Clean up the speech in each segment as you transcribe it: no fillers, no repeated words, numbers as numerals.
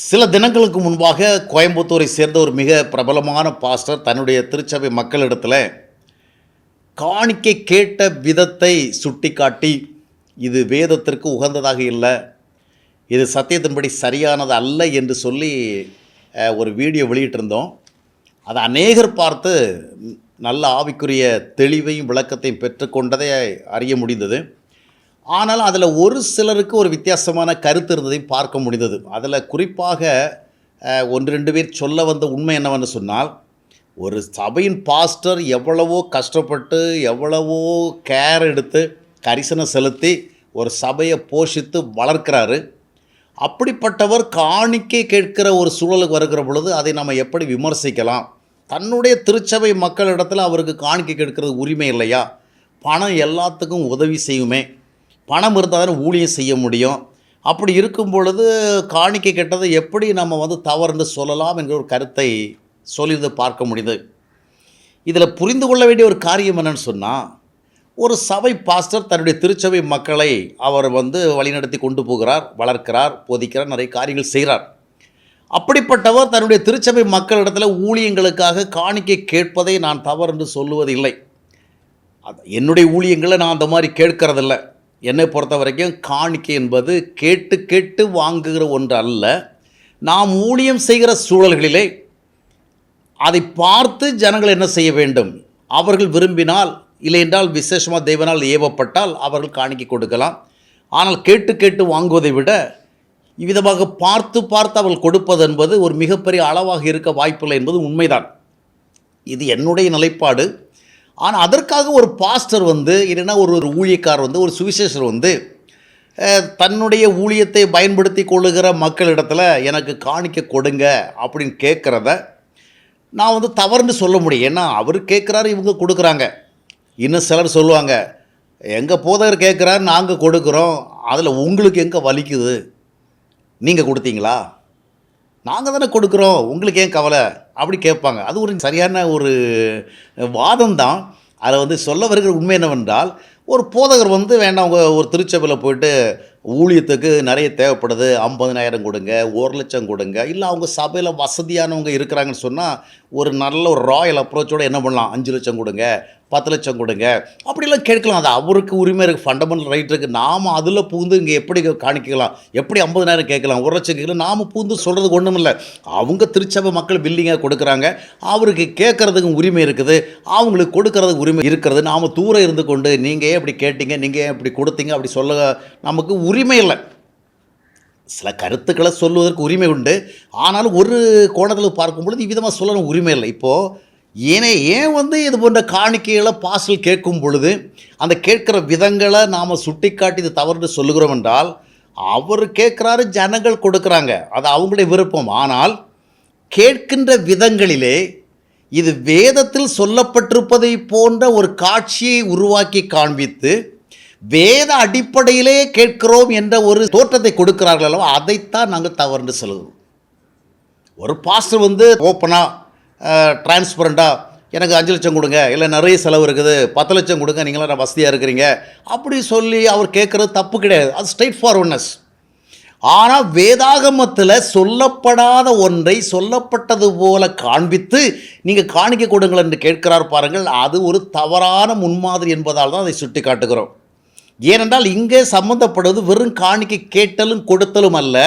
சில தினங்களுக்கு முன்பாக கோயம்புத்தூரை சேர்ந்த ஒரு மிக பிரபலமான பாஸ்டர் தன்னுடைய திருச்சபை மக்களிடத்தில் காணிக்கை கேட்ட விதத்தை சுட்டிக்காட்டி, இது வேதத்திற்கு உகந்ததாக இல்லை, இது சத்தியத்தின்படி சரியானது அல்ல என்று சொல்லி ஒரு வீடியோ வெளியிட்டிருந்தோம். அதை அநேகர் பார்த்து நல்ல ஆவிக்குரிய தெளிவையும் விளக்கத்தையும் பெற்றுக்கொண்டதை அறிய முடிந்தது. ஆனால் அதில் ஒரு சிலருக்கு ஒரு வித்தியாசமான கருத்து இருந்ததையும் பார்க்க முடிந்தது. அதில் குறிப்பாக ஒன்று ரெண்டு பேர் சொல்ல வந்த உண்மை என்னவென்று சொன்னால், ஒரு சபையின் பாஸ்டர் எவ்வளவோ கஷ்டப்பட்டு எவ்வளவோ கேர் எடுத்து கரிசனம் செலுத்தி ஒரு சபையை போஷித்து வளர்க்கிறாரு. அப்படிப்பட்டவர் காணிக்கை கேட்கிற ஒரு சூழலுக்கு வருகிற பொழுது அதை நம்ம எப்படி விமர்சிக்கலாம்? தன்னுடைய திருச்சபை மக்களிடத்தில் அவருக்கு காணிக்கை கேட்கிறது உரிமை இல்லையா? பணம் எல்லாத்துக்கும் உதவி செய்யுமே, பணம் இருந்தால் தானே ஊழியம் செய்ய முடியும். அப்படி இருக்கும் பொழுது காணிக்கை கேட்டதை எப்படி நம்ம தவறுன்னு சொல்லலாம் என்கிற ஒரு கருத்தை சொல்லியது பார்க்க முடியுது. இதில் புரிந்து கொள்ள வேண்டிய ஒரு காரியம் என்னன்னு சொன்னால், ஒரு சபை பாஸ்டர் தன்னுடைய திருச்சபை மக்களை அவர் வழிநடத்தி கொண்டு போகிறார், வளர்க்கிறார், போதிக்கிறார், நிறைய காரியங்கள் செய்கிறார். அப்படிப்பட்டவர் தன்னுடைய திருச்சபை மக்களிடத்தில் ஊழியங்களுக்காக காணிக்கை கேட்பதை நான் தவறு என்று சொல்லுவதில்லை. என்னுடைய ஊழியங்களை நான் அந்த மாதிரி கேட்கறதில்லை. என்னை பொறுத்த வரைக்கும் காணிக்கை என்பது கேட்டு கேட்டு வாங்குகிற ஒன்று அல்ல. நாம் ஊழியம் செய்கிற சூழல்களிலே அதை பார்த்து ஜனங்கள் என்ன செய்ய வேண்டும், அவர்கள் விரும்பினால், இல்லை என்றால் விசேஷமாக தேவனால் ஏவப்பட்டால் அவர்கள் காணிக்கை கொடுக்கலாம். ஆனால் கேட்டு கேட்டு வாங்குவதை விட இவ்விதமாக பார்த்து பார்த்து அவர்கள் கொடுப்பது என்பது ஒரு மிகப்பெரிய அளவாக இருக்க வாய்ப்பில்லை என்பது உண்மைதான். இது என்னுடைய நிலைப்பாடு. ஆனால் அதற்காக ஒரு பாஸ்டர் இல்லைன்னா ஒரு ஊழியக்கார் ஒரு சுவிசேஷர் தன்னுடைய ஊழியத்தை பயன்படுத்தி கொள்ளுகிற மக்களிடத்தில் எனக்கு காணிக்க கொடுங்க அப்படின்னு கேட்குறத நான் தவறுன்னு சொல்ல முடியும். ஏன்னா அவர் கேட்குறாரு, இவங்க கொடுக்குறாங்க. இன்னும் சிலர் சொல்லுவாங்க, எங்கள் போதகர் கேட்குறாரு, நாங்கள் கொடுக்குறோம், அதில் உங்களுக்கு எங்கே வலிக்குது, நீங்கள் கொடுத்தீங்களா, நாங்கள் தானே கொடுக்குறோம், உங்களுக்கு ஏன் கவலை அப்படி கேட்பாங்க. அது ஒரு சரியான ஒரு வாதம்தான். அதில் சொல்ல வருகிற உண்மை என்னவென்றால், ஒரு போதகர் வேண்டாம், அவங்க ஒரு திருச்சபையில் போயிட்டு ஊழியத்துக்கு நிறைய தேவைப்படுது, 50,000 கொடுங்க, 1,00,000 கொடுங்க, இல்லை அவங்க சபையில் வசதியானவங்க இருக்கிறாங்கன்னு சொன்னால் ஒரு நல்ல ஒரு ராயல் அப்ரோச்சோடு என்ன பண்ணலாம், 5,00,000 கொடுங்க, 10,00,000 கொடுங்க, அப்படிலாம் கேட்கலாம். அது அவருக்கு உரிமை இருக்குது, ஃபண்டமெண்டல் ரைட் இருக்குது. நாம் அதில் பூந்து இங்கே எப்படி காணிக்கலாம், எப்படி 50,000 கேட்கலாம், 1,00,000 கேட்கலாம், நாம் பூந்து சொல்கிறதுக்கு ஒன்றும் இல்லை. அவங்க திருச்சபை மக்கள் பில்லிங்காக கொடுக்குறாங்க, அவருக்கு கேட்குறதுக்கு உரிமை இருக்குது, அவங்களுக்கு கொடுக்கறதுக்கு உரிமை இருக்கிறது. நாம் தூரம் இருந்து கொண்டு நீங்கள் ஏன் இப்படி கேட்டீங்க, நீங்கள் ஏன் இப்படி கொடுத்தீங்க அப்படி சொல்ல நமக்கு உரிமை இல்லை. சில கருத்துக்களை சொல்வதற்கு உரிமை உண்டு. ஆனாலும் ஒரு கோணத்தில் பார்க்கும் பொழுது இவ்விதமாக சொல்ல உரிமை இல்லை. இப்போது ஏன் இது போன்ற காணிக்கைகளை பாஸ்டர் கேட்கும் பொழுது அந்த கேட்குற விதங்களை நாம் சுட்டி காட்டி இது தவறுன்னு சொல்லுகிறோம் என்றால், அவர் கேட்குறாரு, ஜனங்கள் கொடுக்குறாங்க, அது அவங்களுடைய விருப்பம். ஆனால் கேட்கின்ற விதங்களிலே இது வேதத்தில் சொல்லப்பட்டிருப்பதை போன்ற ஒரு காட்சியை உருவாக்கி காண்பித்து வேத அடிப்படையிலே கேட்கிறோம் என்ற ஒரு தோற்றத்தை கொடுக்கிறார்கள் அல்லவா, அதைத்தான் நாங்கள் தவறுன்னு சொல்லுவோம். ஒரு பாஸ்டர் ஓப்பனாக டிரான்ஸ்பரண்டாக எனக்கு 5,00,000 கொடுங்க, இல்லை நிறைய செலவு இருக்குது, 10,00,000 கொடுங்க, நீங்களாம் வசதியாக இருக்கிறீங்க அப்படி சொல்லி அவர் கேட்குறது தப்பு கிடையாது. அது ஸ்ட்ரெயிட் ஃபார்வர்ட்னஸ். ஆனால் வேதாகமத்தில் சொல்லப்படாத ஒன்றை சொல்லப்பட்டது போல காண்பித்து நீங்கள் காணிக்க கொடுங்கள் என்று கேட்கிறார் பாருங்கள். அது ஒரு தவறான முன்மாதிரி என்பதால் தான் அதை சுட்டி காட்டுகிறோம். ஏனென்றால் இங்கே சம்பந்தப்படுவது வெறும் காணிக்கை கேட்டலும் கொடுத்தலும் அல்ல.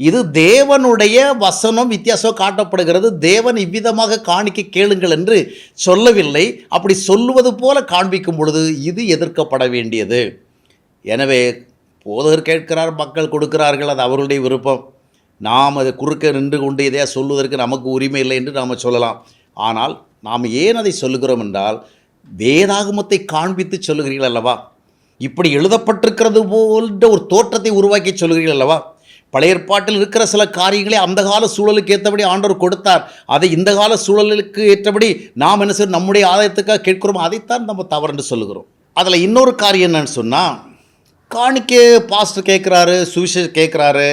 இது தேவனுடைய வசனம் வித்தியாசம் காட்டப்படுகிறது. தேவன் இவ்விதமாக காணிக்கை கேளுங்கள் என்று சொல்லவில்லை. அப்படி சொல்லுவது போல காண்பிக்கும் பொழுது இது எதிர்க்கப்பட வேண்டியது. எனவே போதகர் கேட்கிறார், மக்கள் கொடுக்கிறார்கள், அது அவர்களுடைய விருப்பம். நாம் அதை குறுக்க நின்று கொண்டு எதையா சொல்வதற்கு நமக்கு உரிமை இல்லை என்று நாம் சொல்லலாம். ஆனால் நாம் ஏன் அதை சொல்லுகிறோம் என்றால், வேதாகமத்தை காண்பித்து சொல்லுகிறீர்கள் அல்லவா, இப்படி எழுதப்பட்டிருக்கிறது போன்ற ஒரு தோற்றத்தை உருவாக்கி சொல்கிறீர்கள் அல்லவா. பழைய ஏற்பாட்டில் இருக்கிற சில காரியங்களை அந்த கால சூழலுக்கு ஏற்றபடி ஆண்டவர் கொடுத்தார், அதை இந்த கால சூழலுக்கு ஏற்றபடி நாம் என்ன செய்யணும், நம்முடைய ஆதாயத்துக்காக கேட்கிறோம், அதைத்தான் நம்ம தவறுன்னு சொல்லுகிறோம். அதில் இன்னொரு காரியம் என்னன்னு சொன்னால், காணிக்கை பாஸ்டர் கேட்குறாரு, சுவிசேஷர் கேட்குறாரு,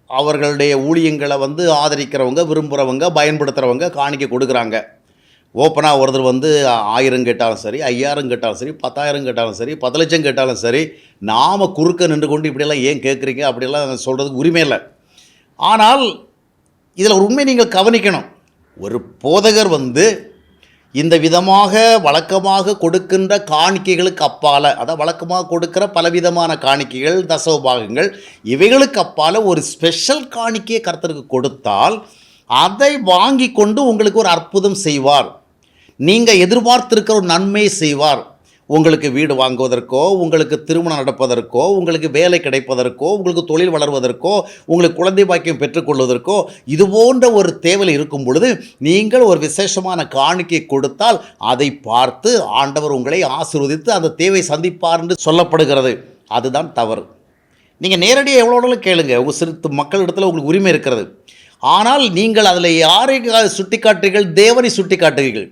அவர்களுடைய ஊழியங்களை ஆதரிக்கிறவங்க, விரும்புகிறவங்க, பயன்படுத்துகிறவங்க காணிக்கை கொடுக்குறாங்க. ஓப்பனாக ஒருத்தர் 1000 கேட்டாலும் சரி, 5000 கேட்டாலும் சரி, 10,000 கேட்டாலும் சரி, 10,00,000 கேட்டாலும் சரி, நாம் குறுக்க நின்று கொண்டு இப்படியெல்லாம் ஏன் கேட்குறீங்க அப்படியெல்லாம் சொல்கிறதுக்கு உரிமை இல்லை. ஆனால் இதில் ஒரு உண்மை நீங்கள் கவனிக்கணும். ஒரு போதகர் வந்து இந்த விதமாக வழக்கமாக கொடுக்கின்ற காணிக்கைகளுக்கு அப்பால், அதாவது வழக்கமாக கொடுக்கிற பலவிதமான காணிக்கைகள், தசமபாகங்கள், இவைகளுக்கு அப்பால் ஒரு ஸ்பெஷல் காணிக்கையை கர்த்தருக்கு கொடுத்தால் அதை வாங்கி கொண்டு உங்களுக்கு ஒரு அற்புதம் செய்வார். நீங்கள் எதிர்பார்த்திருக்கிற ஒரு நன்மையை செய்வார். உங்களுக்கு வீடு வாங்குவதற்கோ, உங்களுக்கு திருமணம் நடப்பதற்கோ, உங்களுக்கு வேலை கிடைப்பதற்கோ, உங்களுக்கு தொழில் வளர்வதற்கோ, உங்களுக்கு குழந்தை பாக்கியம் பெற்றுக்கொள்வதற்கோ, இது போன்ற ஒரு தேவை இருக்கும் பொழுது நீங்கள் ஒரு விசேஷமான காணிக்கை கொடுத்தால் அதை பார்த்து ஆண்டவர் உங்களை ஆசீர்வதித்து அந்த தேவை சந்திப்பார் என்று சொல்லப்படுகிறது. அதுதான் தவறு. நீங்கள் நேரடியாக எவ்வளோ கேளுங்க, உங்கள் சிறு மக்களிடத்தில் உங்களுக்கு உரிமை இருக்கிறது. ஆனால் நீங்கள் அதில் யாரை சுட்டி காட்டுறீர்கள்? தேவனை சுட்டி காட்டுகிறீர்கள்.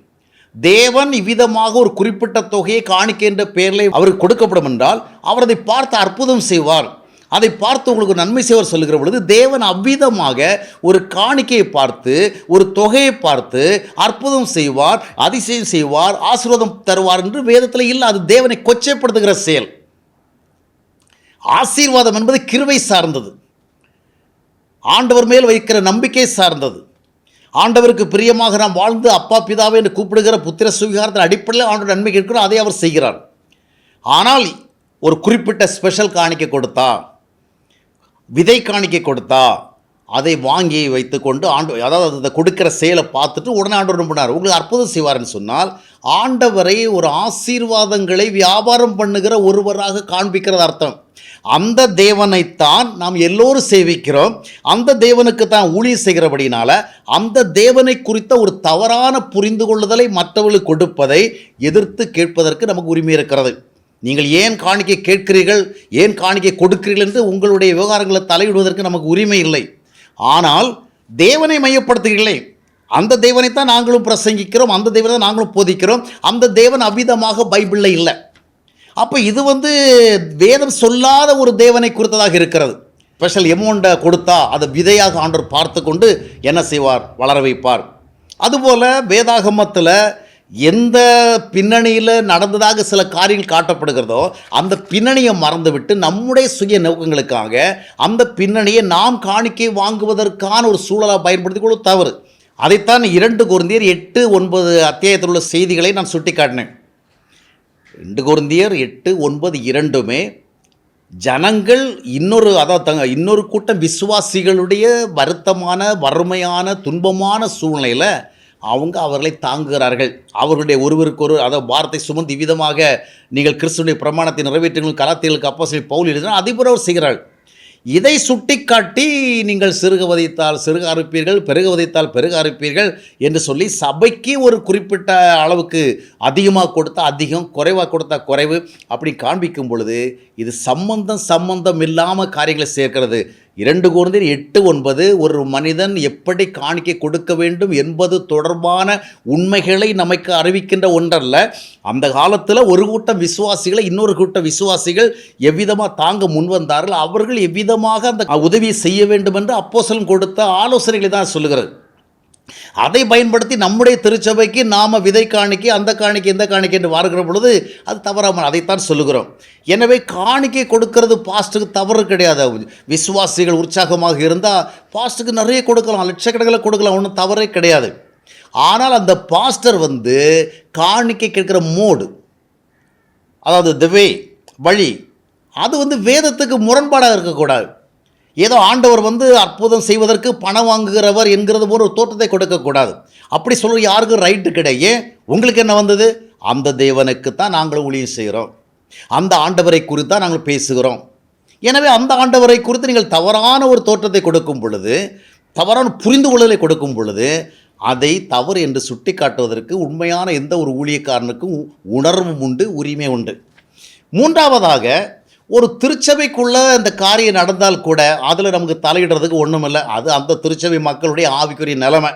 தேவன் இவ்விதமாக ஒரு குறிப்பிட்ட தொகையை காணிக்கை என்ற பெயரில் அவருக்கு கொடுக்கப்படும் என்றால் அவர் அதை பார்த்து அற்புதம் செய்வார். அதை பார்த்து உங்களுக்கு நன்மை செய்வார் சொல்லுகிற பொழுது தேவன் அவ்விதமாக ஒரு காணிக்கையை பார்த்து, ஒரு தொகையை பார்த்து அற்புதம் செய்வார், அதிசயம் செய்வார், ஆசீர்வாதம் தருவார் என்று வேதத்தில் இல்லை. அது தேவனை கொச்சைப்படுத்துகிற செயல். ஆசீர்வாதம் என்பது கிருபை சார்ந்தது, ஆண்டவர் மேல் வைக்கிற நம்பிக்கை சார்ந்தது. ஆண்டவருக்கு பிரியமாக நாம் வாழ்ந்து அப்பா பிதாவை என்று கூப்பிடுகிற புத்திர சுவிகாரத்தின் அடிப்படையில் ஆண்டவர் நன்மை கேட்கிறோம், அதை அவர் செய்கிறார். ஆனால் ஒரு குறிப்பிட்ட ஸ்பெஷல் காணிக்கை கொடுத்தா, விதை காணிக்கை கொடுத்தா, அதை வாங்கி வைத்துக்கொண்டு அதாவது அதை கொடுக்கிற செயலை பார்த்துட்டு உடனே ஆண்டவர் நம்பினார் உங்களுக்கு அற்புதம் செய்வார்னு சொன்னால் ஆண்டவரை ஒரு ஆசீர்வாதங்களை வியாபாரம் பண்ணுகிற ஒருவராக காண்பிக்கிறது அர்த்தம். அந்த தேவனைத்தான் நாம் எல்லோரும் சேவிக்கிறோம், அந்த தேவனுக்கு தான் ஊழியம் செய்கிறபடினால அந்த தேவனை குறித்த ஒரு தவறான புரிந்து கொள்ளுதலை மற்றவர்களுக்கு கொடுப்பதை எதிர்த்து கேட்பதற்கு நமக்கு உரிமை இருக்கிறது. நீங்கள் ஏன் காணிக்கை கேட்கிறீர்கள், ஏன் காணிக்கை கொடுக்கிறீர்கள் என்று உங்களுடைய விவகாரங்களை தலையிடுவதற்கு நமக்கு உரிமை இல்லை. ஆனால் தேவனை மையப்படுத்துகிறீர்களே, அந்த தேவனைத்தான் நாங்களும் பிரசங்கிக்கிறோம், அந்த தேவனை தான் நாங்களும் போதிக்கிறோம். அந்த தேவன் அவ்விதமாக பைபிளில் இல்லை. அப்போ இது வேதம் சொல்லாத ஒரு தேவனை குறித்ததாக இருக்கிறது. ஸ்பெஷல் எமௌண்ட்டை கொடுத்தா அதை விதையாக ஆண்டவர் பார்த்து கொண்டு என்ன செய்வார்? வளர வைப்பார். அதுபோல் வேதாகமத்தில் எந்த பின்னணியில் நடந்ததாக சில காரியங்கள் காட்டப்படுகிறதோ அந்த பின்னணியை மறந்துவிட்டு நம்முடைய சுய நோக்கங்களுக்காக அந்த பின்னணியை நாம் காணிக்கை வாங்குவதற்கான ஒரு சூழலாக பயன்படுத்தி கொள்ள தவறு. அதைத்தான் 2 கொரிந்தியர் 8-9 அத்தியாயத்தில் உள்ள செய்திகளை நான் சுட்டி காட்டினேன். 2 கொரிந்தியர் 8-9 இரண்டுமே ஜனங்கள் இன்னொரு கூட்டம் விசுவாசிகளுடைய வருத்தமான, வறுமையான, துன்பமான சூழ்நிலையில் அவர்களை தாங்குகிறார்கள். அவர்களுடைய ஒருவருக்கொரு வார்த்தை சுமந்து இவ்விதமாக நீங்கள் கிறிஸ்துவின் பிரமாணத்தை நிறைவேற்றுங்கள் கலாத்தியர்களுக்கு அப்போஸ்தலன் பவுல் எழுதினார், அதேபோல் அவர் செய்கிறார்கள். இதை சுட்டிக்காட்டி நீங்கள் சிறுக வதைத்தால் சிறுக அறுப்பீர்கள், பெருக வதைத்தால் பெருக அறுப்பீர்கள் என்று சொல்லி சபைக்கு ஒரு குறிப்பிட்ட அளவுக்கு அதிகமாக கொடுத்தா அதிகம், குறைவாக கொடுத்தா குறைவு அப்படி காண்பிக்கும் பொழுது இது சம்பந்தம் இல்லாமல் காரியங்களை சேர்க்கிறது. 2 கொரிந்தியர் 8-9 ஒரு மனிதன் எப்படி காணிக்கை கொடுக்க வேண்டும் என்பது தொடர்பான உண்மைகளை நமக்கு அறிவிக்கின்ற ஒன்றல்ல. அந்த காலத்தில் ஒரு கூட்டம் விசுவாசிகளை இன்னொரு கூட்டம் விசுவாசிகள் எவ்விதமாக தாங்க முன்வந்தார்கள், அவர்கள் எவ்விதமாக அந்த உதவியை செய்ய வேண்டும் என்று அப்போஸ்தலன் கொடுத்த ஆலோசனைகளை தான் சொல்லுகிறது. அதை பயன்படுத்தி நம்முடைய திருச்சபைக்கு நாம் விதை காணிக்கை, அந்த காணிக்கை, இந்த காணிக்கை என்று வாருகிற பொழுது அது தவறாமல் அதைத்தான் சொல்லுகிறோம். எனவே காணிக்கை கொடுக்கறது பாஸ்ட்டுக்கு தவறு கிடையாது. விசுவாசிகள் உற்சாகமாக இருந்தால் பாஸ்ட்டுக்கு நிறைய கொடுக்கலாம், லட்சக்கணக்கில் கொடுக்கலாம், ஒன்றும் தவறே கிடையாது. ஆனால் அந்த பாஸ்டர் காணிக்கை கேட்குற மோடு, அதாவது தி வழி, அது வேதத்துக்கு முரண்பாடாக இருக்கக்கூடாது. ஏதோ ஆண்டவர் அற்புதம் செய்வதற்கு பணம் வாங்குகிறவர் என்கிறது போல ஒரு தோற்றத்தை கொடுக்கக்கூடாது. அப்படி சொல்கிற யாருக்கும் ரைட்டு கிடையாது. உங்களுக்கு என்ன வந்தது? அந்த தேவனுக்கு தான் நாங்கள் ஊழியம் செய்கிறோம், அந்த ஆண்டவரை குறித்து தான் நாங்கள் பேசுகிறோம். எனவே அந்த ஆண்டவரை குறித்து நீங்கள் தவறான ஒரு தோற்றத்தை கொடுக்கும் பொழுது, தவறான புரிந்து கொள்ளலை கொடுக்கும் பொழுது அதை தவறு என்று சுட்டி காட்டுவதற்கு உண்மையான எந்த ஒரு ஊழியக்காரனுக்கும் உணர்வும் உண்டு, உரிமை உண்டு. மூன்றாவதாக, ஒரு திருச்சபைக்குள்ளே இந்த காரியம் நடந்தால் கூட அதில் நமக்கு தலையிடுறதுக்கு ஒன்றும் இல்லை. அது அந்த திருச்சபை மக்களுடைய ஆவிக்குரிய நிலைமை.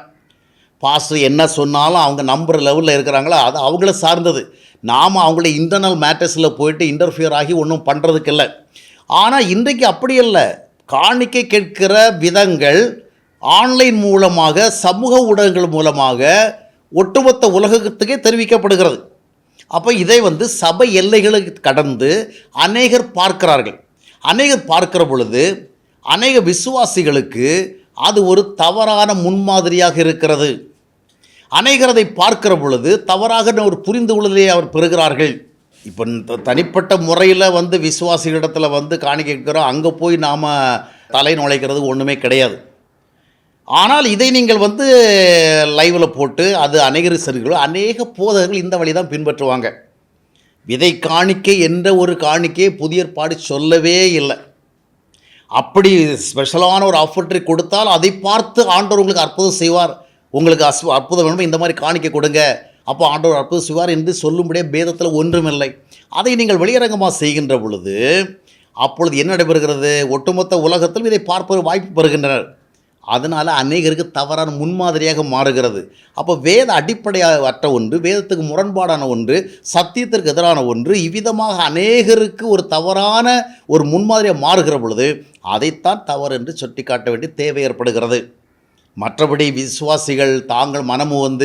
பாஸ்டர் என்ன சொன்னாலும் அவங்க நம்புகிற லெவலில் இருக்கிறாங்களோ அது அவங்கள சார்ந்தது. நாம் அவங்களுடைய இன்டர்னல் மேட்டர்ஸில் போயிட்டு இன்டர்ஃபியர் ஆகி ஒன்றும் பண்ணுறதுக்கு இல்லை. ஆனால் இன்றைக்கு அப்படி இல்லை. காணிக்கை கேட்கிற விதங்கள் ஆன்லைன் மூலமாக, சமூக ஊடகங்கள் மூலமாக ஒட்டுமொத்த உலகத்துக்கே தெரிவிக்கப்படுகிறது. அப்போ இதை சபை எல்லைகளுக்கு கடந்து அநேகர் பார்க்கிறார்கள். அநேகர் பார்க்கிற பொழுது அநேக விசுவாசிகளுக்கு அது ஒரு தவறான முன்மாதிரியாக இருக்கிறது. அநேகர் அதை பார்க்கிற பொழுது தவறாக ஒரு புரிந்து கொள்வதை அவர் பெறுகிறார்கள். இப்போ தனிப்பட்ட முறையில் விசுவாசிகளிடத்தில் காணிக்கை கேட்கிறோம், அங்கே போய் நாம் தலை நுழைக்கிறது ஒன்றுமே கிடையாது. ஆனால் இதை நீங்கள் லைவில் போட்டு அது அநேகர் சரிகளோ அநேக போதகர்கள் இந்த வழி தான் பின்பற்றுவாங்க. விதை காணிக்கை என்ற ஒரு காணிக்கையை புதிய ஏற்பாடு சொல்லவே இல்லை. அப்படி ஸ்பெஷலான ஒரு ஆஃபர்ட்டை கொடுத்தால் அதை பார்த்து ஆண்டவர் உங்களுக்கு அற்புதம் செய்வார், உங்களுக்கு அற்புதம் வேணுமோ இந்த மாதிரி காணிக்கை கொடுங்க, அப்போ ஆண்டவர் அற்புதம் செய்வார் என்று சொல்லும்படியே பேதத்தில் ஒன்றுமில்லை. அதை நீங்கள் வெளியரங்கமாக செய்கின்ற பொழுது அப்பொழுது என்ன நடைபெறுகிறது? ஒட்டுமொத்த உலகத்தில் இதை பார்ப்பது வாய்ப்பு பெறுகின்றனர். அதனால் அநேகருக்கு தவறான முன்மாதிரியாக மாறுகிறது. அப்போ வேத அடிப்படையற்ற ஒன்று, வேதத்துக்கு முரண்பாடான ஒன்று, சத்தியத்திற்கு எதிரான ஒன்று, இவ்விதமாக அநேகருக்கு ஒரு தவறான ஒரு முன்மாதிரியாக மாறுகிற பொழுது அதைத்தான் தவறு என்று சுட்டி காட்ட வேண்டிய தேவை ஏற்படுகிறது. மற்றபடி விசுவாசிகள் தாங்கள் மனமும்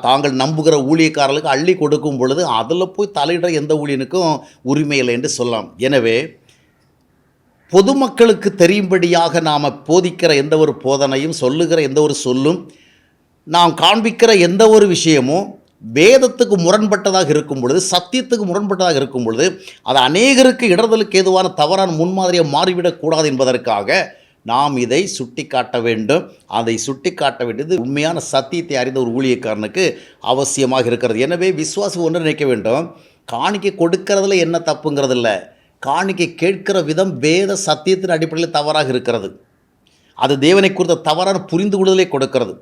தாங்கள் நம்புகிற ஊழியக்காரர்களுக்கு அள்ளி கொடுக்கும் பொழுது அதில் போய் தலையிட எந்த ஊழியனுக்கும் உரிமை இல்லை என்று சொல்லலாம். எனவே பொதுமக்களுக்கு தெரியும்படியாக நாம் போதிக்கிற எந்த ஒரு போதனையும், சொல்லுகிற எந்த ஒரு சொல்லும், நாம் காண்பிக்கிற எந்த ஒரு விஷயமும் வேதத்துக்கு முரண்பட்டதாக இருக்கும் பொழுது, சத்தியத்துக்கு முரண்பட்டதாக இருக்கும் பொழுது அது அநேகருக்கு இடர்தலுக்கு ஏதுவான தவறான முன்மாதிரியாக மாறிவிடக்கூடாது என்பதற்காக நாம் இதை சுட்டி காட்ட வேண்டும். அதை சுட்டி காட்ட வேண்டியது உண்மையான சத்தியத்தை அறிந்த ஒரு ஊழியக்காரனுக்கு அவசியமாக இருக்கிறது. எனவே விசுவாசி ஒன்று நினைக்க வேண்டும், காணிக்கை கொடுக்கறதுல என்ன தப்புங்கிறது இல்லை, காணிக்கை கேட்கிற விதம் வேத சத்தியத்தின் அடிப்படையில் தவறாக இருக்கிறது. அது தேவனை குறித்த தவறான புரிந்து கொள்வதை கொடுக்கிறது.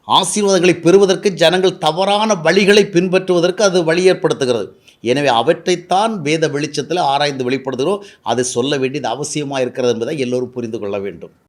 ஆசீர்வாதங்களை பெறுவதற்கு ஜனங்கள் தவறான வழிகளை பின்பற்றுவதற்கு அது வழி ஏற்படுத்துகிறது. எனவே அவற்றைத்தான் வேத வெளிச்சத்தில் ஆராய்ந்து வெளிப்படுத்துகிறோம். அது சொல்ல வேண்டியது அவசியமாக இருக்கிறது என்பதை எல்லோரும் புரிந்து கொள்ள வேண்டும்.